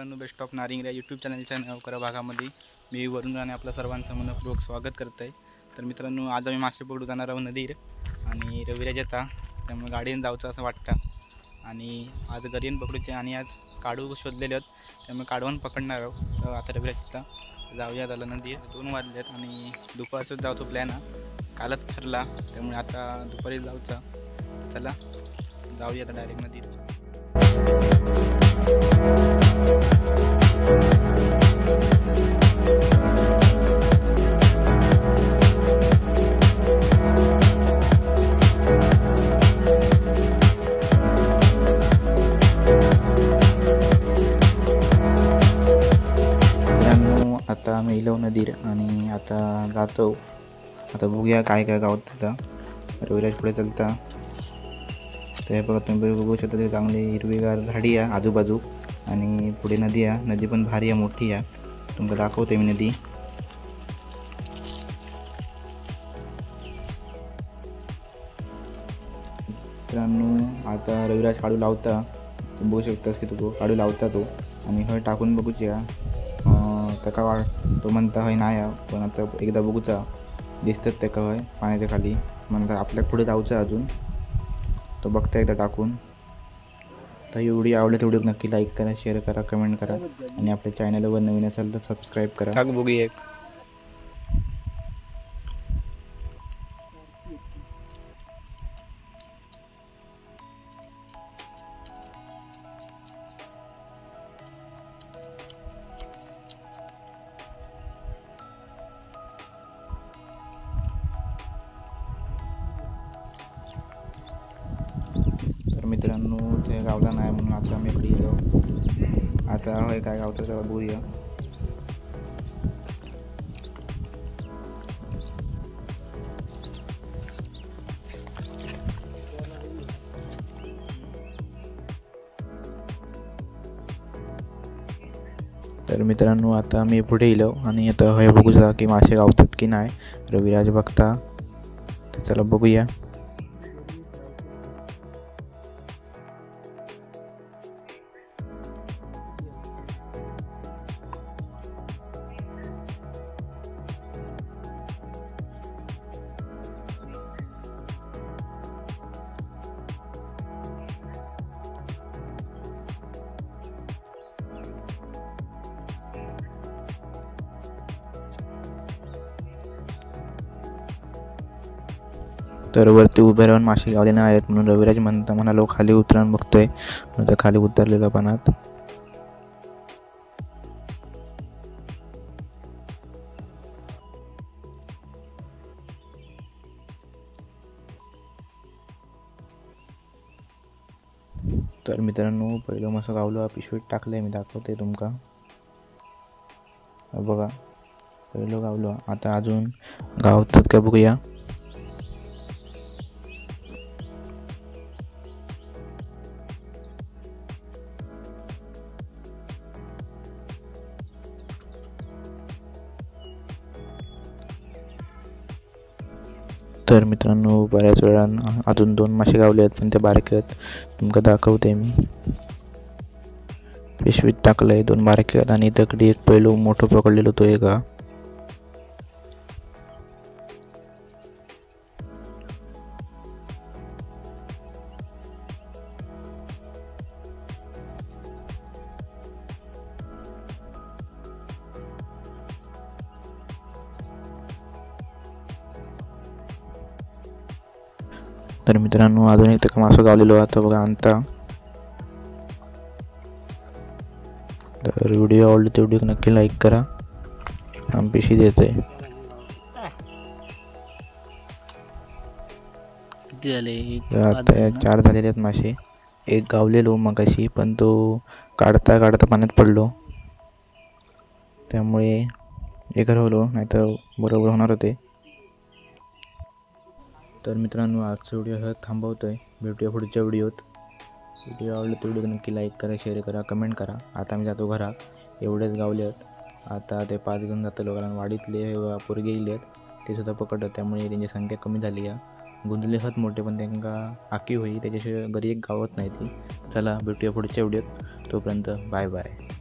मित्रांनो, best of नारिंग या YouTube चॅनलच्या नवकरा भागामध्ये मी वरुण राणे आपल्या सर्वांचं मनपूर्वक स्वागत करत आहे। तर मित्रांनो, आज आम्ही मासे पकडू जाणार आहोत नदीर आणि रविराज येता, त्यामुळे गाडीने जायचं असं वाटतं आणि आज गरीन पकडूचे आणि आज काढू शोधलेले आहेत, त्यामुळे काढवून पकडणार आहोत। तर आता रविराज येता जाऊया झालं नदीर 2 वाजलेत आणि दुपारच जायचं प्लॅन कालच ठरला, त्यामुळे आता दुपारी जाऊचा। चला जाऊया आता डायरेक्ट नदीर। आता आम्ही इलो नदीर आणि आता जातो। आता बघूया काय काय गावात तिथं रविराज पुढे चलता। तर हे बघा, तुम्ही बघू शकता ते चांगली हिरवीगार झाडी आहे आजूबाजू आणि पुढे नदी आहे। नदी पण भारी आहे, मोठी आहे, तुम्हाला दाखवते मी नदी। मित्रांनो, आता रविराज काढू लावता, तुम्ही बघू शकतास की तो काढू लावता तो आणि हय टाकून बघूया त्याका तो म्हणता हय नाही, पण आता एकदा बघूचा दिसतात त्याका हय पाण्याच्या खाली, म्हणता आपल्या पुढे जाऊचं अजून। तो बघता एकदा टाकून। तर एवढी आवडली तेवढी नक्की लाईक करा, शेअर करा, कमेंट करा आणि आपल्या चॅनलवर नवीन असेल तर सबस्क्राईब करा। टाक बघूया एक। तर मित्रांनो, ते गावला नाही म्हणून आता आम्ही इकडे येलो। आता होय काय गावतं त्याला बघूया। तर मित्रांनो, आता मी पुढे येलो आणि आता हे बघूया की मासे गावतात की नाही। रविराज बघता, तर चला बघूया। तर वरती उभे राहून मासे गावले नाही आहेत म्हणून रविराज म्हणालो खाली उतरून बघतोय, म्हणून खाली उतरलेलं पाण्यात। तर मित्रांनो, पहिलं मासं गावलं पिशवीत टाकलंय, मी दाखवते तुमका बघा। पहिलं गावलं, आता अजून गावतात का बघूया। तर मित्रांनो, बऱ्याच वेळा अजून 2 मासे गावले आहेत, पण ते बारके आहेत, तुमका दाखवते मी। पिशवीत टाकलंय 2 बारके आहेत आणि तकडी एक पहिलो मोठं पकडलेलो तो एक। तर मित्रांनो, अजून एक त्याका मासं गावलेलो आता बघा आणता। तर व्हिडिओ आवडली तेवढी नक्की लाईक करा, आम्ही पिशी देते। आता 4 झालेले आहेत मासे, एक गावलेलो मगाशी, पण तो काढता काढता पाण्यात पडलो, त्यामुळे एक हरवलो, नाही तर बरोबर होणार होते। तर मित्रांनो, आजचा व्हिडिओ हा थांबवतोय, भेटूया पुढच्या व्हिडिओत। व्हिडिओ आवडला तेवढी नक्की लाईक करा, शेअर करा, कमेंट करा। आता मी जातो घरात, एवढेच गावले आहेत। आता ते 5 घेऊन जातो लोकांना, वाडीतले पोरगे गेले आहेत ते सुद्धा पकडतात, त्यामुळे त्यांची संख्या कमी झाली आहे। गुंजले आहेत मोठे, पण त्यांना आखी होई त्याच्याशिवाय घरी एक गावत नाही ती। चला भेटूया पुढच्या व्हिडिओत, तोपर्यंत बाय बाय।